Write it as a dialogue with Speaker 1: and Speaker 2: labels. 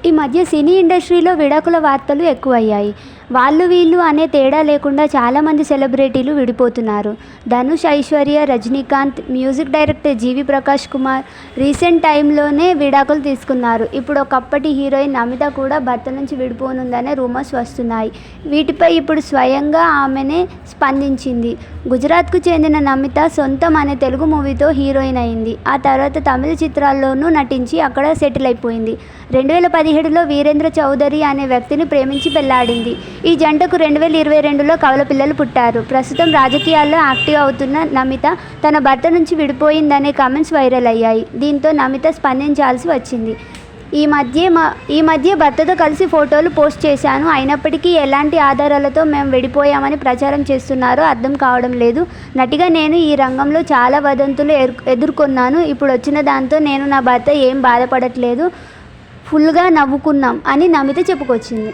Speaker 1: ఈ మధ్య సినీ ఇండస్ట్రీలో విడాకుల వార్తలు ఎక్కువయ్యాయి. వాళ్ళు వీళ్ళు అనే తేడా లేకుండా చాలామంది సెలబ్రిటీలు విడిపోతున్నారు. ధనుష్, ఐశ్వర్య, రజనీకాంత్, మ్యూజిక్ డైరెక్టర్ జీవి ప్రకాష్ కుమార్ రీసెంట్ టైంలోనే విడాకులు తీసుకున్నారు. ఇప్పుడు ఒకప్పటి హీరోయిన్ నమిత కూడా భర్త నుంచి విడిపోనుందనే రూమర్స్ వస్తున్నాయి. వీటిపై ఇప్పుడు స్వయంగా ఆమెనే స్పందించింది. గుజరాత్కు చెందిన నమిత సొంతం అనే తెలుగు మూవీతో హీరోయిన్ అయింది. ఆ తర్వాత తమిళ చిత్రాల్లోనూ నటించి అక్కడ సెటిల్ అయిపోయింది. 2017లో వీరేంద్ర చౌదరి అనే వ్యక్తిని ప్రేమించి పెళ్లాడింది. ఈ జంటకు 2022లో కవల పిల్లలు పుట్టారు. ప్రస్తుతం రాజకీయాల్లో యాక్టివ్ అవుతున్న నమిత తన భర్త నుంచి విడిపోయిందనే కామెంట్స్ వైరల్ అయ్యాయి. దీంతో నమిత స్పందించాల్సి వచ్చింది. ఈ మధ్య భర్తతో కలిసి ఫోటోలు పోస్ట్ చేశాను. అయినప్పటికీ ఎలాంటి ఆధారాలతో మేము విడిపోయామని ప్రచారం చేస్తున్నారో అర్థం కావడం లేదు. నటిగా నేను ఈ రంగంలో చాలా వదంతులు ఎదుర్కొన్నాను. ఇప్పుడు వచ్చిన దాంతో నేను నా భర్త ఏం బాధపడట్లేదు, ఫుల్గా నవ్వుకున్నాం అని నమిత చెప్పుకొచ్చింది.